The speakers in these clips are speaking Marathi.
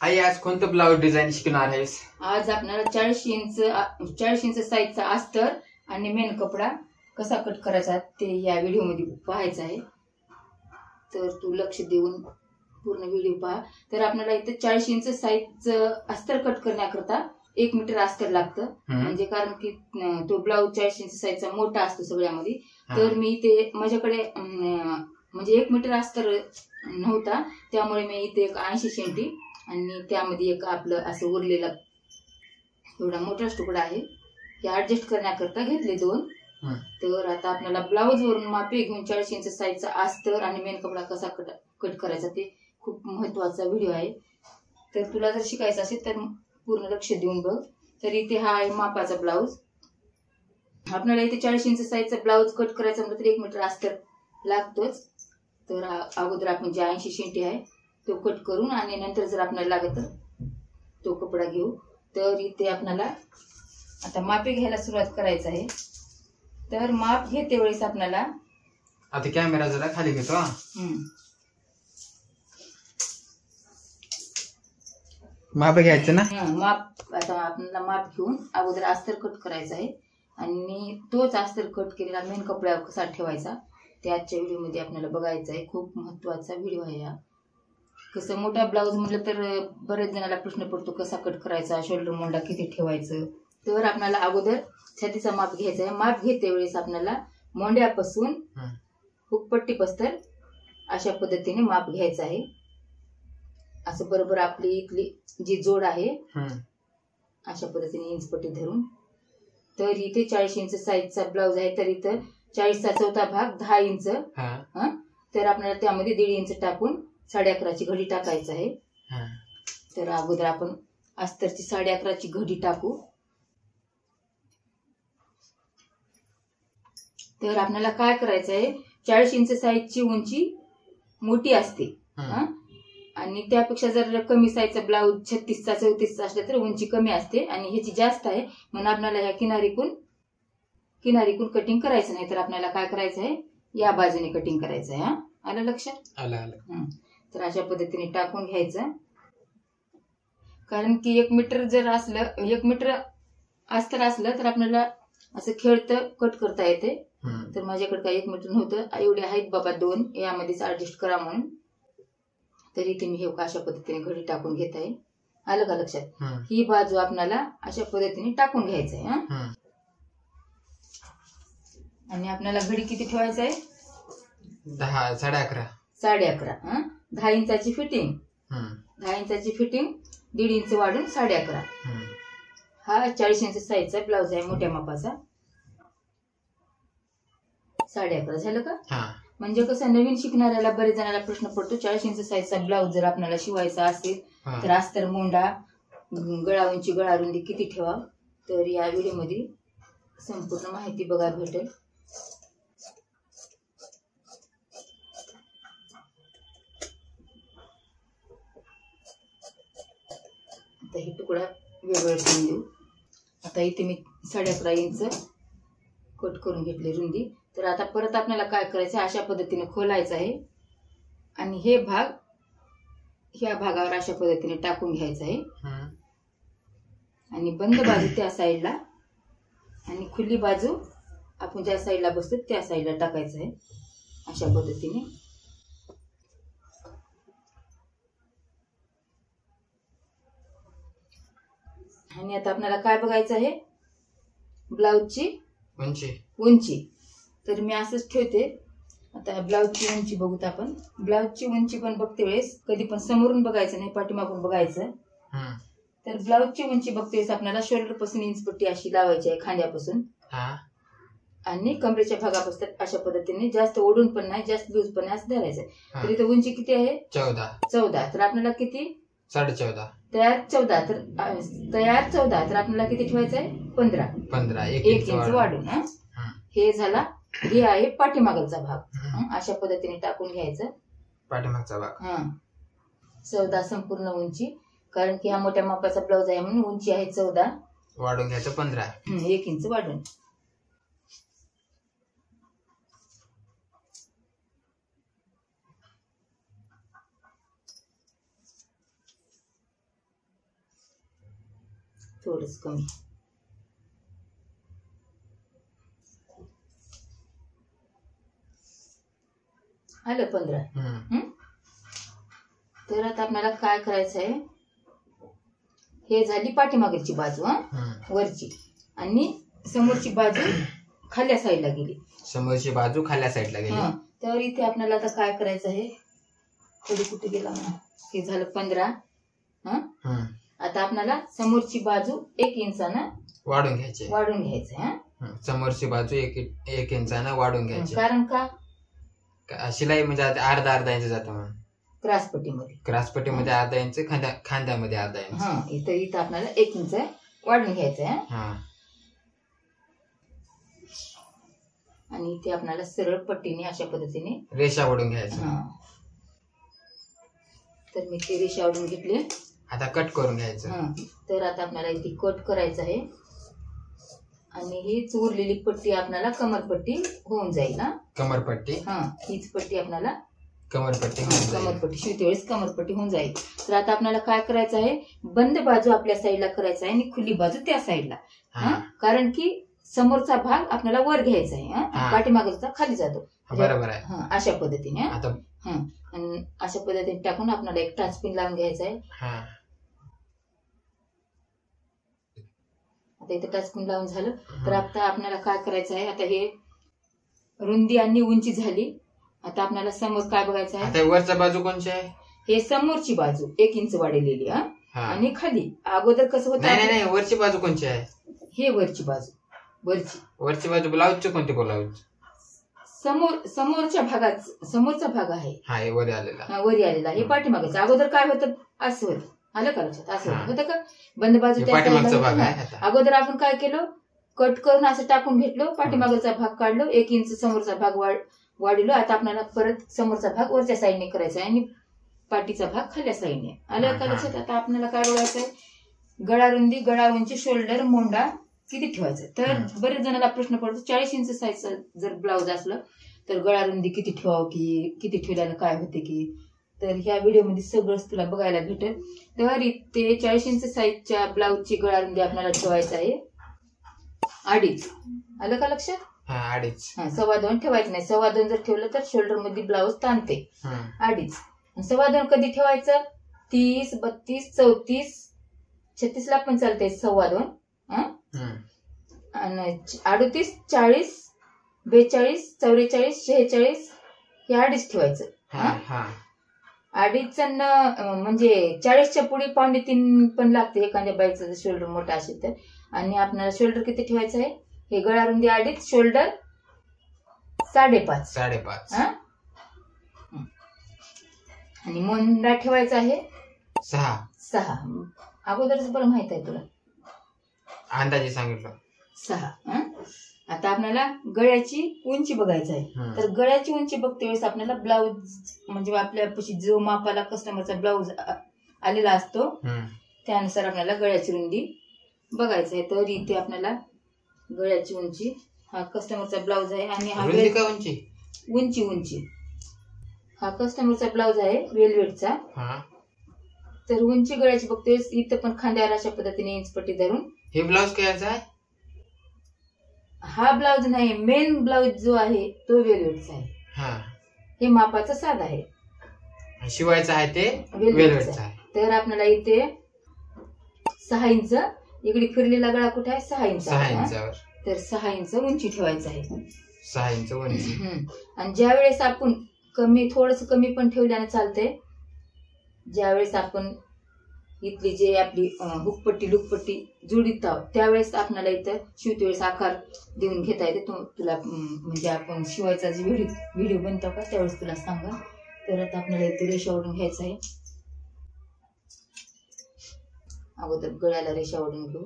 आई आज कोणतं ब्लाऊज डिझाईन शिकणार आहेस? आज आपल्याला 40 इंच साईजचा अस्तर आणि मेन कपडा कसा कट करायचा ते या व्हिडिओ मध्ये पाहायचं आहे. तर तू लक्ष देऊन पूर्ण व्हिडिओ पहा. तर आपल्याला इथे 40 इंच साईजचं अस्तर कट करण्याकरता 1 मीटर अस्तर लागतं. म्हणजे कारण की तो ब्लाऊज 40 इंच साईजचा मोठा असतो सगळ्यामध्ये. तर मी ते माझ्याकडे म्हणजे 1 मीटर अस्तर नव्हता, त्यामुळे मी इथे एक 80 सेंटी आणि त्यामध्ये एक आपलं असं उरलेला एवढा मोठा तुकडा आहे, हे ऍडजस्ट करण्याकरता घेतले 2. तर आता आपल्याला ब्लाऊज वरून मापे घेऊन 40 इंच साईजचा अस्तर आणि मेन कपडा कसा कट करायचा ते खूप महत्वाचा व्हिडिओ आहे. तर तुला जर शिकायचं असेल तर पूर्ण लक्ष देऊन बघ. तर इथे हा आहे मापाचा ब्लाऊज. आपल्याला इथे 40 इंच साईजचा ब्लाऊज कट करायचा म्हटलं तर 1 मीटर अस्तर लागतोच. तर अगोदर आपण जे 80 सेंटी आहे तो कट करून आणि नंतर जर आपल्याला लागत तर तो कपडा घेऊ. तर इथे आपल्याला आता मापे घ्यायला सुरुवात करायचं आहे. तर माप घेते वेळेस आपल्याला आता कॅमेरा जरा खाली घेतो. माप घ्यायचं ना. माप आता आपल्याला माप घेऊन अगोदर अस्तर कट करायचं आहे आणि तोच अस्तर कट केलेला मेन कपड्यावर कसा ठेवायचा ते आजच्या व्हिडिओ मध्ये आपल्याला बघायचं आहे. खूप महत्वाचा व्हिडिओ आहे हा. कसं मोठा ब्लाऊज म्हटलं तर बरेच जणांना प्रश्न पडतो कसा कट करायचा, शोल्डर मोंडा किती ठेवायचं. तर आपल्याला अगोदर छातीचा माप घ्यायचा आहे. माप घेते वेळेस आपल्याला मोंड्यापासून हुकपट्टी पस्तर अशा पद्धतीने माप घ्यायचं आहे. असं बरोबर आपली इथली जी जोड आहे अशा पद्धतीने इंचपट्टी धरून. तर इथे 40 इंच साईजचा ब्लाऊज आहे, तर इथं 40चा चौथा भाग 10 इंच. तर आपल्याला त्यामध्ये 1.5 इंच टाकून 11.5ची घडी टाकायचं आहे. तर अगोदर आपण अस्तरची 11.5ची घडी टाकू. तर आपल्याला काय करायचं आहे, 40 इंच साईजची उंची मोठी असते आणि त्यापेक्षा जर कमी साईजचा ब्लाऊज 36चा 34चा असला तर उंची कमी असते आणि ह्याची जास्त आहे. म्हणून आपल्याला ह्या किनारीकून कटिंग करायचं नाही. तर आपल्याला काय करायचं आहे, या बाजूने कटिंग करायचं आहे. आलं लक्षात? आलं. तर अशा पद्धतीने टाकून घ्यायचं. कारण की 1 मीटर जर असलं, 1 मीटर अस्तर असलं तर आपल्याला असं खेळतं कट करता येते. तर माझ्याकडे काय 1 मीटर नव्हतं, एवढे आहेत बाबा 2, यामध्येच ऍडजस्ट करा म्हणून. तर इथे मी हे अशा पद्धतीने घडी टाकून घेत आहे. आलं का लक्षात? ही बाजू आपल्याला अशा पद्धतीने टाकून घ्यायचं आहे. आणि आपल्याला घडी किती ठेवायचं आहे? 10, 11.5. 11.5. 10 इंचाची फिटिंग, 10 इंचाची फिटिंग 1.5 इंच वाढून 11.5. हा 40 इंच साईजचा ब्लाऊज आहे मोठ्या मापाचा. 11.5 झालं का? म्हणजे कसं नवीन शिकणाऱ्याला बरेच जणांना प्रश्न पडतो, 40 इंच साईजचा ब्लाऊज जर आपल्याला शिवायचा असेल तर अस्तर मोंडा, गळा उंची, गळा रुंदी किती ठेवा. तर या व्हिडिओ मध्ये संपूर्ण माहिती बघायला भेटेल. आता हे तुकडा वेगवेगळा ठेवून देऊ. आता इथे मी 11.5 इंच कट करून घेतले रुंदी. तर आता परत आपल्याला काय करायचं, अशा पद्धतीने खोलायचं आहे आणि हे भाग ह्या भागावर अशा पद्धतीने टाकून घ्यायचं आहे. आणि बंद बाजू त्या साईडला आणि खुली बाजू आपण ज्या साईडला बसतो त्या साईडला टाकायचं आहे अशा पद्धतीने. आणि आता आपल्याला काय बघायचं आहे, ब्लाऊजची उंची. तर मी असंच ठेवते. आता ब्लाऊजची उंची बघूत आपण. ब्लाऊजची उंची पण बघते वेळेस कधी पण समोरून बघायचं नाही, पाठीमागून बघायचं. तर ब्लाऊजची उंची बघते वेळेस आपल्याला शोल्डर पासून इंचपट्टी अशी लावायची आहे खांद्यापासून आणि कमरेच्या भागापासून अशा पद्धतीने. जास्त ओढून पण नाही, जास्त लूज पण नाही, असं धरायचं. तर इथं उंची किती आहे? 14. तर आपल्याला किती? 14.5. तयार 14. तर आपल्याला किती ठेवायचं आहे? 15. 1 इंच वाढून. हे झाला, हे आहे पाठीमागचा भाग. अशा पद्धतीने टाकून घ्यायचं पाठीमागचा भाग. 14 संपूर्ण उंची. कारण की हा मोठ्या मापाचा ब्लाऊज आहे म्हणून उंची आहे 14. वाढून घ्यायचं 15. 1 इंच वाढून. थोडंच कमी. आलं 15. तर आता आपल्याला काय करायचं आहे, हे झाली पाठीमागची बाजू वरची, आणि समोरची बाजू खाल्या साईडला गेली. समोरची बाजू खाल्या साईडला गेली. तर इथे आपल्याला आता काय करायचं आहे, थोडी कुठे गेला म्हणा, हे झालं 15. आता आपल्याला समोरची बाजू 1 इंचानं वाढून घ्यायची. समोरची बाजू 1 इंचानं वाढून घ्यायची. कारण का, शिलाई म्हणजे अर्धा इंच जातं म्हणून. क्रासपट्टीमध्ये अर्धा इंच, खांद्यामध्ये अर्धा इंच. इथं आपल्याला 1 इंच वाढून घ्यायचं आहे. आणि इथे आपल्याला सरळ पट्टीने अशा पद्धतीने रेषा ओढून घ्यायचं. तर मी ते रेषा ओढून घेतली. आता कट करून घ्यायचं. तर आता आपल्याला इथे कट करायचं आहे, आणि ही उरलेली पट्टी आपल्याला कमरपट्टी होऊन जाईल. कमरपट्टी, हीच पट्टी आपल्याला कमरपट्टी शिवते वेळेस कमरपट्टी होऊन जाईल. तर आता आपल्याला काय करायचं आहे, बंद बाजू आपल्या साईडला करायचा आहे आणि खुली बाजू त्या साईडला. कारण की समोरचा भाग आपल्याला वर घ्यायचा आहे, पाठीमागचा खाली जातो. बरोबर आहे. अशा पद्धतीने आणि अशा पद्धतीने टाकून आपल्याला एक टाचपिन लावून घ्यायचा आहे. आता इथे टाचपिन लावून झालं. तर आता आपल्याला काय करायचं आहे, आता हे रुंदी आणि उंची झाली. आता आपल्याला समोर काय बघायचं आहे, वरच्या बाजू कोणची आहे, हे समोरची बाजू 1 इंच वाढलेली. आणि खाली अगोदर कसं होतं, नाही वरची बाजू कोणची आहे, हे वरची बाजू. वरची बाजू ब्लाऊजची कोणती, ब्लाऊज समोरच्या भागात समोरचा भाग आहे, वरी आलेला. हे पाठीमागायचं. अगोदर काय होतं, असं होतं. आलं का लक्षात, असं होतं का, बंद बाजू पाठीमागचा भाग आहे. अगोदर आपण काय केलं, कट करून असं टाकून घेतलो, पाठीमागचा भाग काढलो, 1 इंच समोरचा भाग वाढलो. आता आपल्याला परत समोरचा भाग वरच्या साईडने करायचा आहे आणि पाठीचा भाग खाल्या साईडने. आलं का लक्षात. आता आपल्याला काय बघायचंय, गळा रुंदी, गळा उंची, शोल्डर, मोंडा किती ठेवायचं. तर बरेच जणांना प्रश्न पडतो, 40 इंच साईजचं जर ब्लाऊज असलं तर गळा रुंदी किती ठेवावं, की किती ठेवल्यानं काय होते की. तर ह्या व्हिडिओमध्ये सगळंच तुला बघायला भेटेल. तर इथे 40 इंच साईजच्या ब्लाऊजची गळा रुंदी आपल्याला ठेवायचं आहे 2.5. आलं का लक्षात. 2.5. 2.25 ठेवायचं नाही. 2.25 जर ठेवलं तर शोल्डर मध्ये ब्लाऊज ताणते. 2.5. 2.25 कधी ठेवायचं, 30, 32, 34, 36 ला पण चालते 2.25. आणि 38, 40, 42, 44, 46 हे 2.5 ठेवायचं. 2.5 म्हणजे 40च्या पुढे 3.5 पण लागते एखाद्या बाईचं शोल्डर मोठा असेल तर. आणि आपल्याला शोल्डर किती ठेवायचं आहे, हे गळा रुंदी 2.5, शोल्डर 5.5. आणि मोंडा ठेवायचा आहे 6. अगोदरच बरं माहित आहे तुला, अंदाजे सांगितलं 6. आता आपल्याला गळ्याची उंची बघायचं आहे. तर गळ्याची उंची बघते वेळेस आपल्याला ब्लाऊज म्हणजे आपल्यापाशी जो मापाला कस्टमरचा ब्लाऊज आलेला असतो त्यानुसार आपल्याला गळ्याची रुंदी बघायचं आहे. तर इथे आपल्याला गळ्याची उंची, हा कस्टमरचा ब्लाऊज आहे आणि हा उंची हा कस्टमरचा ब्लाऊज आहे वेलवेटचा. तर उंची गळ्याची बघतोय इथं पण खांद्याला अशा पद्धतीने इंच पट्टी धरून. हे ब्लाऊज काय आहे, हा ब्लाऊज नाही, मेन ब्लाऊज जो आहे तो वेलवेटचा आहे. हे मापाचं साधा आहे, शिवायचं आहे ते वेलवेटचा आहे. तर आपल्याला इथे 6 इंच, इकडे फिरलेला गळा कुठे आहे 6 इंच. तर 6 इंच उंची ठेवायचं आहे. 6 इंच उंची. आणि ज्या वेळेस आपण थोडस कमी पण ठेवल्याने चालते. ज्यावेळेस आपण इथली जे आपली हुकपट्टी लुकपट्टी जुळीत आहोत त्यावेळेस आपल्याला इथं शिवते वेळेस आकार देऊन घेता येते. तुला म्हणजे आपण शिवायचा जे व्हिडिओ बनतो का त्यावेळेस तुला सांगा. तर आता आपल्याला इथे रेषा ओढून घ्यायचं आहे. अगोदर गळ्याला रेषा ओढून घेऊ.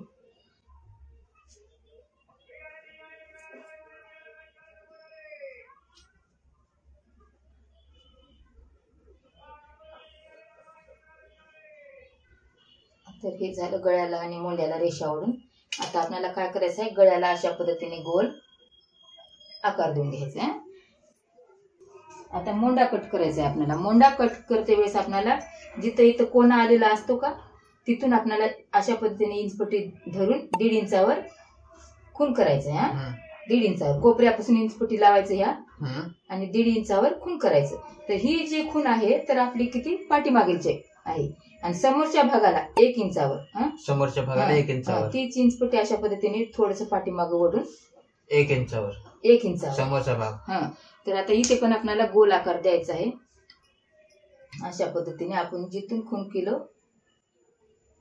तर हे झालं गळ्याला आणि मोंड्याला रेषा ओढून. आता आपल्याला काय करायचं आहे, गळ्याला अशा पद्धतीने गोल आकार देऊन घ्यायचा आहे. आता मोंडा कट करायचा आहे आपल्याला. मोंडा कट करते वेळेस आपल्याला जिथं इथं कोणा आलेला असतो का तिथून आपल्याला अशा पद्धतीने इंचपट्टी धरून 1.5 इंचावर खून करायचं आहे. 1.5 इंचावर कोपऱ्यापासून इंचपट्टी लावायचं ह्या आणि 1.5 इंचावर खून करायचं. तर ही जी खून आहे तर आपली किती पाठीमागेलची आहे आणि समोरच्या भागाला 1 इंचावर समोरच्या भागाला 1 इंचावर तीच इंचपट्टी अशा पद्धतीने थोडस पाठीमागं ओढून 1 इंचावर समोरचा भाग. तर आता इथे पण आपल्याला गोल आकार द्यायचा आहे. अशा पद्धतीने आपण जिथून खून केलं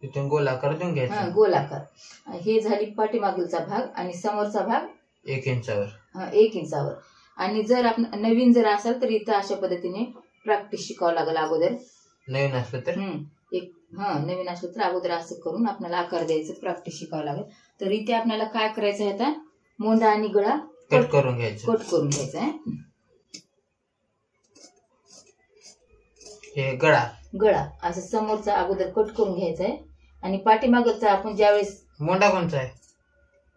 तिथून गोल आकार देऊन घ्यायचा. गोल आकार हे झाली पाठीमागीलचा भाग आणि समोरचा भाग 1 इंचावर 1 इंचावर. आणि जर आपण नवीन जर असाल तर इथं अशा पद्धतीने प्रॅक्टिस शिकावं लागेल अगोदर. नवीन असलं तर नवीन असलं तर अगोदर असं करून आपल्याला आकार द्यायचं प्रॅक्टिस शिकावं लागेल. तर इथे आपल्याला काय करायचं आहे आता मोंडा आणि गळा कट करून घ्यायचा आहे. हे गळा असं समोरचा अगोदर कट करून घ्यायचा आहे आणि पाठीमागचा आपण ज्यावेळेस मोंडा कोणचा आहे?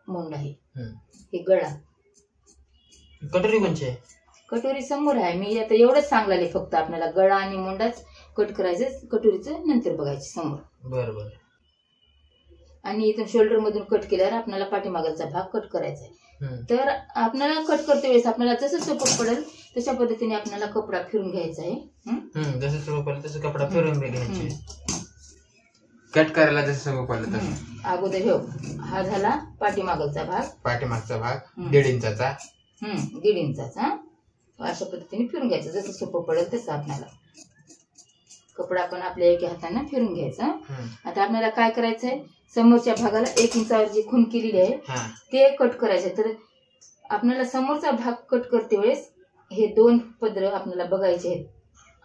मोंडा हे गळा. कटोरी कोणची आहे? कटोरी समोर आहे. मी आता एवढंच सांगले फक्त आपल्याला गळा आणि मोंडाच कट करायचं कटोरीचं नंतर बघायचं समोर. बरोबर. आणि इथून शोल्डर मधून कट केल्यावर आपल्याला पाठीमागचा भाग कट करायचा आहे. तर आपल्याला कट करते वेळेस आपल्याला जसं सोपं पडेल तशा पद्धतीने आपल्याला कपडा फिरून घ्यायचा आहे. जसं सोपं पडेल तसं कपडा फिरून घ्यायचे. कट करायला जसं सोपं पडलं तसं. अगोदर हा झाला पाठीमागचा भाग 1.5 इंचाचा 1.5 इंचाचा अशा पद्धतीने फिरून घ्यायचं जसं सोपं पडेल तसं आपल्याला कपडा पण आपल्या एका हाताने फिरून घ्यायचा. आता आपल्याला काय करायचं आहे समोरच्या भागाला 1 इंचावर जी खून केलेली आहे ते कट करायचे. तर आपल्याला समोरचा भाग कट करते वेळेस हे 2 पदर आपल्याला बघायचे आहेत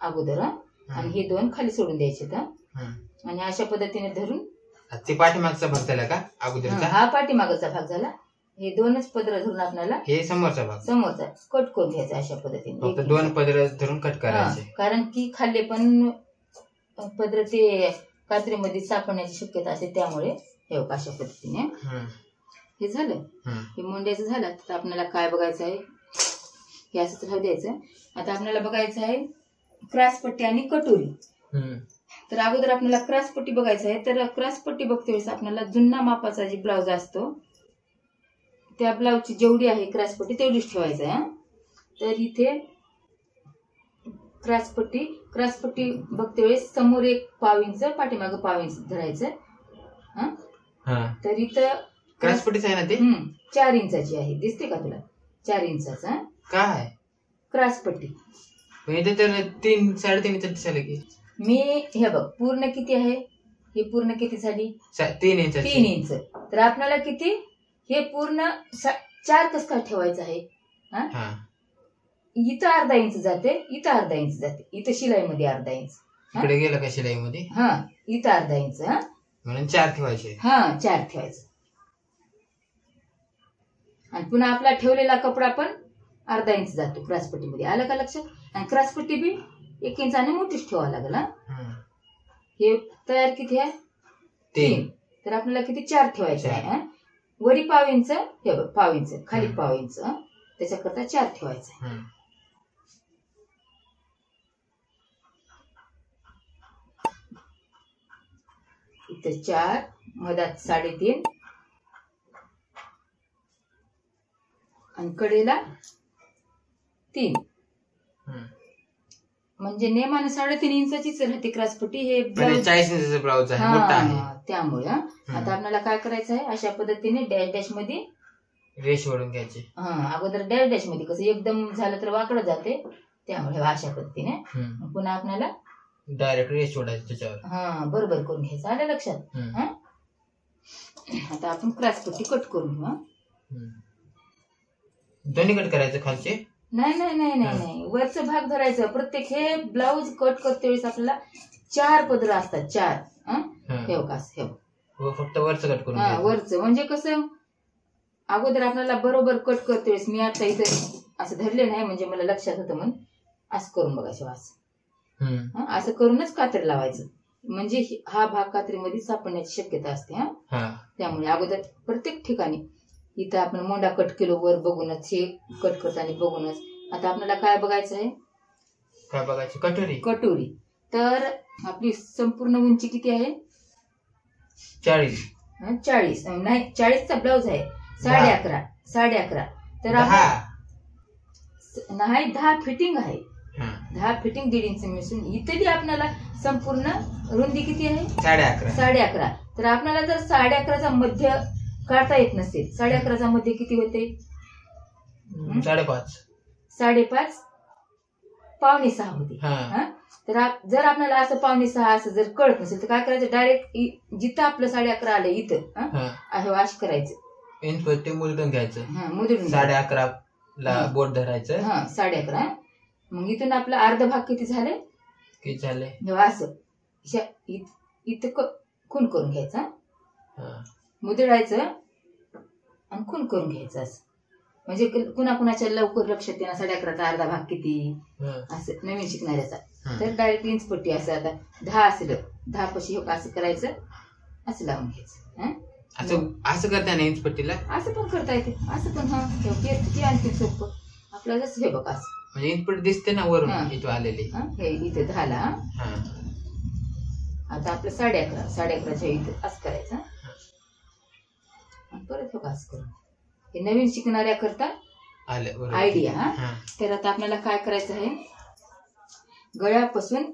अगोदर आणि हे 2 खाली सोडून द्यायचे. आणि अशा पद्धतीने धरून ते पाठीमागचा भाग झाला का अगोदरचा? हा पाठीमागचा भाग झाला. हे 2च पदर धरून आपल्याला हे समोरचा कट करून घ्यायचा अशा पद्धतीने. 2 पदर धरून कट करायचे. कारण की खाल्ले पण पदर ते कात्रीमध्ये सापडण्याची शक्यता असते त्यामुळे हे अशा पद्धतीने हे झालं. हे मुंड्याचं झालं. तर आपल्याला काय बघायचं आहे हे असंच राहू द्यायचं. आता आपल्याला बघायचं आहे क्रॉसपट्टी आणि कटोरी. तर अगोदर आपल्याला क्रॉसपट्टी बघायचं आहे. तर क्रॉसपट्टी बघते वेळेस आपल्याला जुन्ना मापाचा जे ब्लाउज असतो त्या ब्लाउजची जेवढी आहे क्रॉसपट्टी तेवढीच ठेवायचं आहे. तर इथे क्रॉसपट्टी बघते वेळेस समोर 1 इंच पाठीमागं 1 इंच धरायचं. तर इथं क्रॉसपट्टीच आहे ना ते 4 इंचाची आहे. दिसते का तुला 4 इंचाचा काय क्रॉसपट्टी? तर 3-3.5 इंच दिसायला की मी हे बघ पूर्ण किती आहे हे पूर्ण किती झाली 3 इंच. तर आपल्याला किती हे पूर्ण 4 कसं काय ठेवायचं आहे. इथं 1/2 इंच जाते इथं 1/2 इंच जाते इथं शिलाईमध्ये 1/2 इंच इकडे गेलं का शिलाईमध्ये इथं 1/2 इंच म्हणून 4 ठेवायचे. 4 ठेवायचं. आणि पुन्हा आपला ठेवलेला कपडा पण 1/2 इंच जातो क्रॉसपट्टीमध्ये. आलं का लक्षात? आणि क्रॉसपट्टी बी 1 इंचाने मोठीच ठेवावं लागेल. हे तयार किती आहे 3. तर आपल्याला किती 4 ठेवायचे आहे. वरी 1/2 इंच हे बघ 1/2 इंच खाली 1/2 इंच त्याच्याकरता 4 ठेवायचं. इथं 4 मधात 3.5 आणि कडेला 3 म्हणजे नेमाने 3.5 इंचाचीच राहते क्रॉसपट्टी. हे 40 इंचाचा ब्लाउज आहे मोठा आहे त्यामुळे. आता आपल्याला काय करायचं आहे अशा पद्धतीने डॅश डॅश मध्ये रेष ओढून घ्यायची. अगोदर डॅश डॅश मध्ये कसं एकदम झालं तर वाकडं जाते त्यामुळे अशा पद्धतीने पुन्हा आपल्याला डायरेक्ट रेष ओढायची त्याच्यावर. बरोबर करून घ्यायचं. आलं लक्षात? आता आपण क्रॉसपट्टी कट करून घेऊ. दोन्ही कट करायचं खालचे? नाही वरचं भाग धरायचं. प्रत्येक हे ब्लाऊज कट करते वेळेस आपल्याला 4 पदर असतात 4. हे फक्त वरचं कट करून वरचं म्हणजे कसं अगोदर आपल्याला बरोबर कट करते वेळेस मी आता इथं असं धरले नाही म्हणजे मला लक्षात होतं म्हणून असं करून बघायचं. असं करूनच कात्री लावायचं म्हणजे हा भाग कात्रीमध्ये सापडण्याची शक्यता असते. त्यामुळे अगोदर प्रत्येक ठिकाणी इथं आपण मोंडा कट केलो वर बघूनच हे कट करताना बघूनच. आता आपल्याला काय बघायचं आहे काय बघायचं कटोरी. तर आपली संपूर्ण उंची किती आहे 40 नाही 40चा ब्लाऊज आहे 11.5 तर नाही 10 फिटिंग आहे 10 फिटिंग 1.5 इंच मिळून इथे बी आपल्याला संपूर्ण रुंदी किती आहे 11.5 तर आपल्याला जर 11.5चा मध्य काढता येत नसेल 11.5चा मध्य किती होते 5.5 पावणे 6 होते तर जर आपल्याला असं पावणे 6 असं जर कळत नसेल तर काय करायचं डायरेक्ट जिथं आपलं 11.5 आलं इथं आहे वाश करायचं इंच पट्टी मुदून घ्यायचं मुदून 11.5 ला बोट धरायचं 11.5 मग इथून आपला अर्धा भाग किती झाले असं इथं खून करून घ्यायचा मुदडायचं आणि खून करून घ्यायचं असं म्हणजे कुणाच्या लवकर लक्षात येणार 11.5चा अर्धा भाग किती असं नवीन शिकणाऱ्याचा तर डायरेक्ट इंच पट्टी असं आता 10 असलं 10 पाशी असं करायचं असं लावून घ्यायचं असं करता ना इंच पट्टीला असं पण करता येते असं पण ते आणखी सोपं आपलं जसं हे बघ असं म्हणजे इंच पट्टी दिसते ना वरून इथं आलेली हे इथे 10ला आता आपलं 11.5च्या इथं असं करायचं परत हे असं करून हे नवीन शिकणाऱ्या करता आयडिया तर आता आपल्याला काय करायचं आहे गळ्यापासून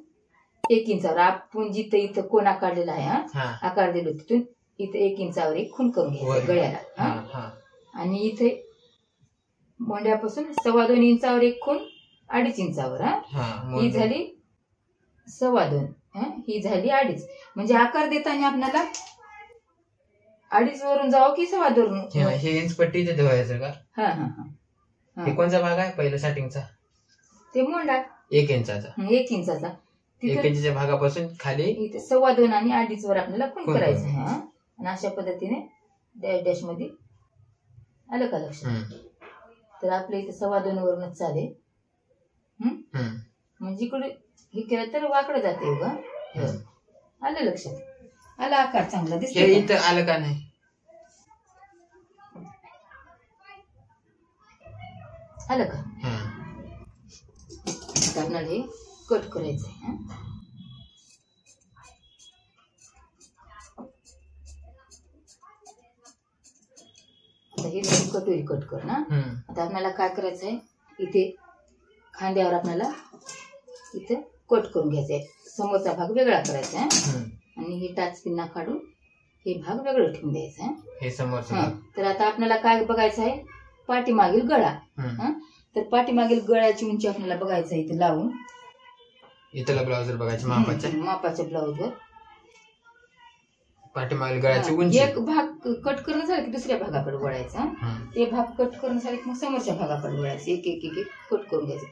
1 इंचावर आपण जिथं इथं कोण आकारलेला आहे आकार दिलो तिथून इथं 1 इंचावर एक खून करून घ्यायचं गळ्याला आणि इथे मोंड्यापासून 2.25 इंचावर एक खून 2.5 इंचावर ही झाली 2.25 ही झाली 2.5 म्हणजे आकार देताना आपल्याला 2.5 वरून जावं की 2.25 वरून हे इंच पट्टी इथे ठेवायचं का हे कोणचा भाग आहे पहिला स्टार्टिंगचा ते मोंडा 1 इंचाचा 1 इंचाचा 1 इंचाच्या भागापासून खाली इथे 2.25 आणि 2.5 वर आपल्याला खून करायचं आणि अशा पद्धतीने डॅश डॅश मध्ये आलं का लक्षात तर आपल्या इथे 2.25 वरूनच चालेल म्हणजे इकडे हे केलं तर वाकडं जाते उगा आलं लक्षात आला आकार चांगला दिसतो इथं आलं का नाही आलं का आपल्याला हे कट करायचंय आता ही कटोरी कट कर ना आता आपल्याला काय करायचं आहे इथे खांद्यावर आपल्याला इथे कट करून घ्यायचंय समोरचा भाग वेगळा करायचा आहे आणि हे टाच पिन्ना काढून हे भाग वेगळं ठेवून द्यायचं हे समोरचा तर आता आपल्याला काय बघायचं आहे पाठीमागील गळा तर पाठीमागील गळ्याची उंची आपल्याला बघायचं आहे इथे लावून इथला ब्लाउजर बघायचं मापाच्या ब्लाउजवर पाठीमागील गळ्याची उंची एक भाग कट करणं झालं की दुसऱ्या भागाकडे वळायचा ते भाग कट करणं झाले की मग समोरच्या भागाकडे वळायचं एक एक एक कट करून घ्यायचं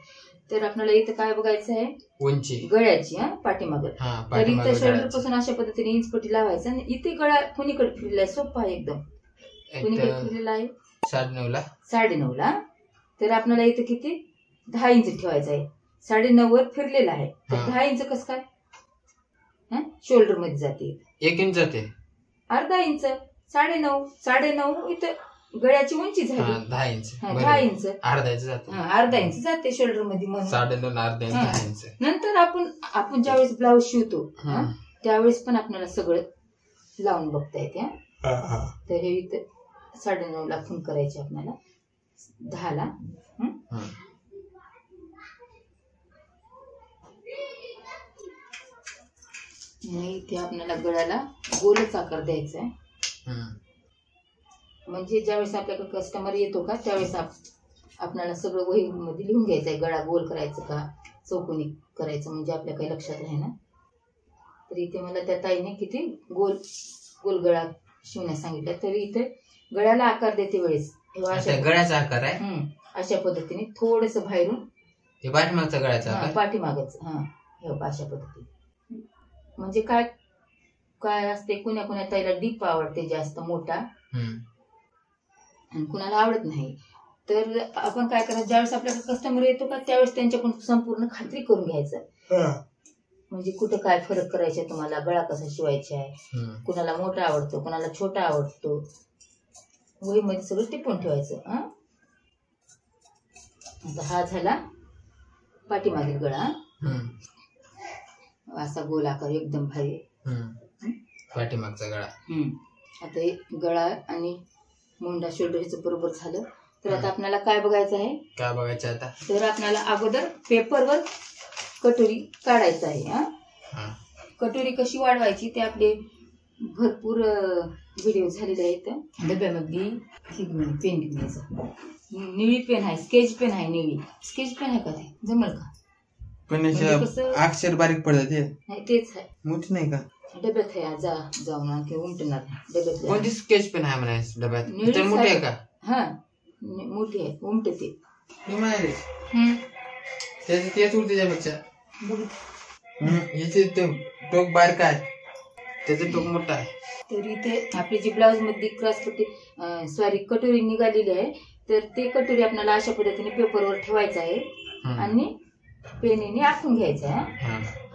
तर आपल्याला इथं काय बघायचं आहे उंची गळ्याची पाठीमागं तर इथं शोल्डर पासून अशा पद्धतीने इंच पट्टी लावायचं आणि इथे गळा कुणीकडे फिरलेला आहे सोपा आहे एकदम कुणीकडे फिरलेला आहे 9.5ला तर आपल्याला इथं किती 10 इंच ठेवायचं आहे 9.5 वर फिरलेला आहे तर 10 इंच कसं काय शोल्डर मध्ये जाते 1 इंच जाते अर्धा इंच 9.5 इथं गळ्याची उंची झाली 10 इंच अर्धा इंच जाते शोल्डर मध्ये 9.5 नंतर आपण ज्यावेळेस ब्लाऊज शिवतो त्यावेळेस पण आपल्याला सगळं लावून बघता येते तर हे इथं 9.5ला खून करायचे आपल्याला 10ला इथे आपल्याला गळ्याला गोलच आकार द्यायचा आहे म्हणजे ज्यावेळेस आपल्याकडे कस्टमर येतो का त्यावेळेस आपल्याला सगळं वही मध्ये लिहून घ्यायचंय गळा गोल करायचं का चौकोनी करायचं म्हणजे आपल्या काही लक्षात राहील ना तर इथे मला त्या ताईने किती गोल गळा शिवण्यास सांगितलं तरी इथे गळ्याला आकार देते वेळेस गळ्याचा आकार आहे अशा पद्धतीने थोडस बाहेरून पाठीमागचा गळ्याचा पाठीमागच अशा पद्धतीने म्हणजे काय असते कुण्या ताईला डीप आवडते जास्त मोठा आणि कुणाला आवडत नाही तर आपण काय करायचं ज्यावेळेस आपल्याकडे कस्टमर येतो का त्यावेळेस त्यांच्याकडून संपूर्ण खात्री करून घ्यायचं म्हणजे कुठं काय फरक करायचा तुम्हाला गळा कसा शिवायचा आहे कुणाला मोठा आवडतो कुणाला छोटा आवडतो वही मध्ये सगळं टिपून ठेवायचं आता हा झाला पाठीमागील गळा असा गोल आकार एकदम भारी पाठीमागचा गळा. आता हे गळा आणि मुंडा शोल्डर ह्याचं बरोबर झालं. तर आता आपल्याला काय बघायचं आहे? काय बघायचं आता? तर आपल्याला अगोदर पेपरवर कटोरी काढायचं आहे. कटोरी कशी वाढवायची ते आपले भरपूर व्हिडिओ झालेले आहेत. डब्यामध्ये पेन घ्यायचा, निळी पेन आहे, स्केच पेन आहे, निळी स्केच पेन आहे का? ते जमल का? पण अक्षर बारीक पडतात. नाही तेच आहे, मोठी नाही का? डब्यात आहे, जाऊन आणखी उमटणार डब्यात. कोणती स्केच पेन आहे म्हणायचं डब्यात? मोठी आहे का? हा मोठी आहे, उमटते. तेच उलट त्याच्यापेक्षा याचे टोक बारका आहे, त्याचं टोक मोठा आहे. तर इथे आपली जी ब्लाउज मध्ये क्रॉसपट्टी कटोरी निघालेली आहे. तर ते कटोरी आपल्याला अशा पद्धतीने पेपरवर ठेवायचं आहे आणि पेनीने आखून घ्यायचं आहे.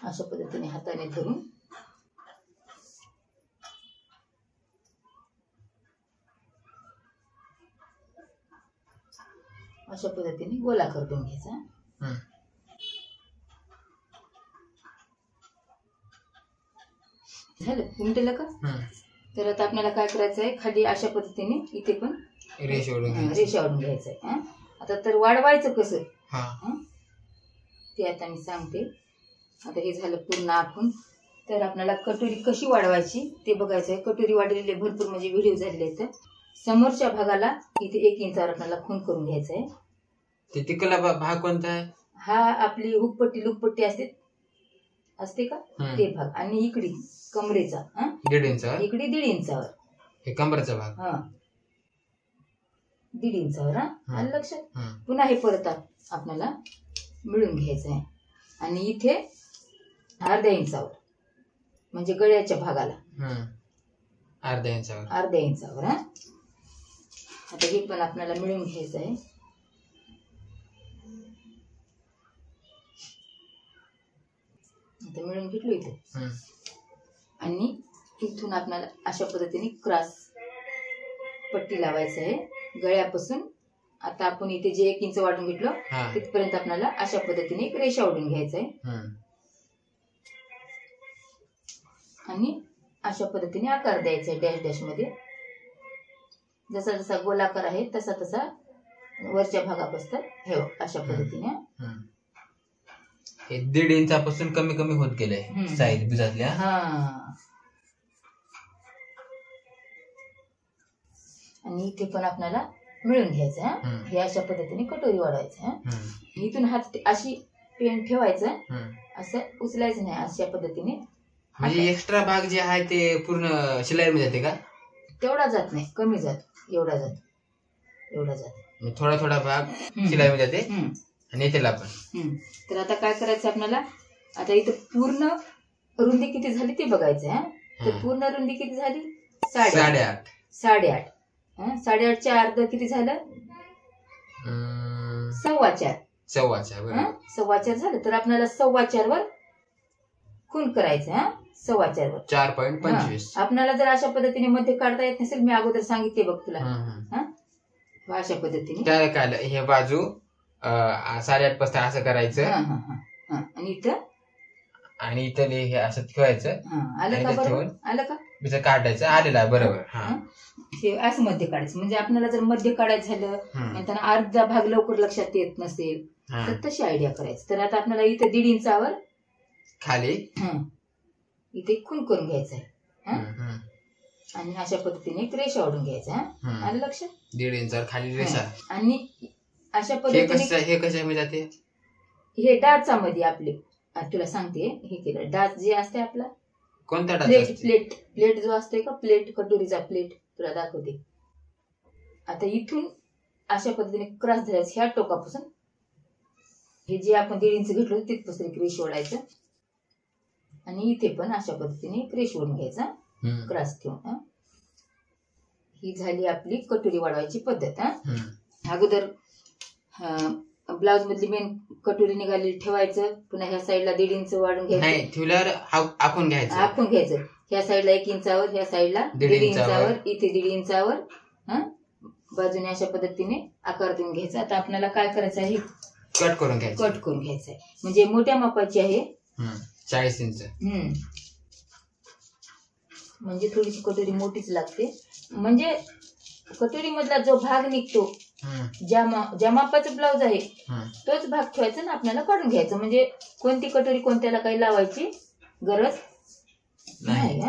अशा पद्धतीने हाताने धरून अशा पद्धतीने गोलाकार करून घ्यायचा. झालं उमटलं का? तर आता आपल्याला काय करायचं आहे? खाली अशा पद्धतीने इथे पण रेषा ओढून घ्यायचं आहे. आता तर वाढवायचं कसं ते आता मी सांगते. आता हे झालं पूर्ण आखून. तर आपल्याला कटोरी कशी वाढवायची ते बघायचं आहे. कटोरी वाढलेले भरपूर म्हणजे व्हिडिओ झालेले आहेत. समोरच्या भागाला इथे 1 इंचावर आपल्याला खून करून घ्यायचं आहे. ते तिकडला भाग कोणता आहे? हा आपली हुकपट्टी लुकपट्टी असते का ते भाग. आणि इकडे कमरेचा 1.5 इंचावर, इकडे 1.5 इंचावर हे कमरेचा भाग 1.5 इंचावर. आलं लक्षात? पुन्हा हे परत आपल्याला मिळून घ्यायचं आहे. आणि इथे 1/2 इंचावर म्हणजे गळ्याच्या भागाला 1/2 इंचावर. आता हे पण आपल्याला मिळून घ्यायचं आहे. आता मिळून घेतलो इथे. आणि इथून आपल्याला अशा पद्धतीने क्रॉस पट्टी लावायचं आहे गळ्यापासून. आता आपण इथे जे 1 इंच वाढून घेतलो तिथपर्यंत आपल्याला अशा पद्धतीने एक रेषा ओढून घ्यायचं आहे. आणि अशा पद्धतीने आकार द्यायचा आहे डॅश डॅश मध्ये. जसा जसा गोलाकार आहे तसा तसा वरच्या भागापासून हे अशा पद्धतीने. हे 1.5 इंचापासून कमी कमी होत गेलंय साईज बुजातल्या. आणि इथे पण आपल्याला मिळून घ्यायचं. हे अशा पद्धतीने कटोरी वाढवायचं. इथून हात अशी पेन ठेवायचं, असं उचलायचं नाही. अशा पद्धतीने म्हणजे एक्स्ट्रा भाग जे आहे ते पूर्ण शिलाईमध्ये जाते का? तेवढा जात नाही, कमी जात. एवढा जात. थोडा थोडा भाग शिलाईमध्ये जाते आणि त्याला पण. तर आता काय करायचं आपल्याला? आता इथं पूर्ण रुंदी किती झाली ते बघायचं. तर पूर्ण रुंदी किती झाली? 8.5. 8.5 अर्ध किती झालं? 4.25. 4.25 झालं. तर आपल्याला 4.25 वर खून करायचं. 4.25 वर 4.25. आपल्याला जर अशा पद्धतीने मध्ये काढता येत नसेल, मी अगोदर सांगितले बघ तुला. अशा पद्धतीने काय हे बाजू 8.5 पासून असं करायचं. आणि इथं हे असं ठेवायचं. आलं का? बरोबर आलं का? काढायचं. आलेलं आहे बरोबर. हे असं मध्ये काढायचं. म्हणजे आपल्याला जर मध्ये काढायचं झालं त्यांना अर्धा भाग लवकर लक्षात येत नसेल तर तशी आयडिया करायची. तर आता आपल्याला इथे 1.5 इंचावर खाली इथे खून करून घ्यायचं आहे. आणि अशा पद्धतीने एक रेषा ओढून घ्यायचा. आलं लक्षात? 1.5 इंचावर खाली रेषा. आणि अशा पद्धतीने हे कशामध्ये जाते? हे डाचा मध्ये आपले तुला सांगते. हे केलं डाच जे असते आपला कोणता प्लेट जो असते का, प्लेट कटोरीचा प्लेट तुला दाखवते. आता इथून अशा पद्धतीने क्रॉस धरायचं. ह्या टोकापासून हे जे आपण 1.5 इंच घेतलं तिथपासून एक रेष ओढायचं. आणि इथे पण अशा पद्धतीने एक रेष ओढून घ्यायचा क्रॉस ठेवून. ही झाली आपली कटोरी वाढवायची पद्धत. अगोदर ब्लाउज मधली मेन कटोरी निघाली ठेवायचं. पुन्हा ह्या साईडला 1.5 इंच वाढून घ्यायचं. ठेवल्यावर आखून घ्यायचं. ह्या साईडला 1 इंचावर, ह्या साईडला 1.5 इंचावर, इथे 1.5 इंचावर बाजूने अशा पद्धतीने आकार देऊन घ्यायचा. आता आपल्याला काय करायचं आहे, कट करून घ्यायचं. कट करून घ्यायचं आहे. म्हणजे मोठ्या मापाची आहे 40 इंच. म्हणजे थोडीशी कटोरी मोठीच लागते. म्हणजे कटोरी मधला जो भाग निघतो, ज्या मापाचं ब्लाउज आहे तोच भाग ठेवायचा ना आपल्याला काढून घ्यायचं. म्हणजे कोणती कटोरी कोणत्याला काही लावायची गरज नाही.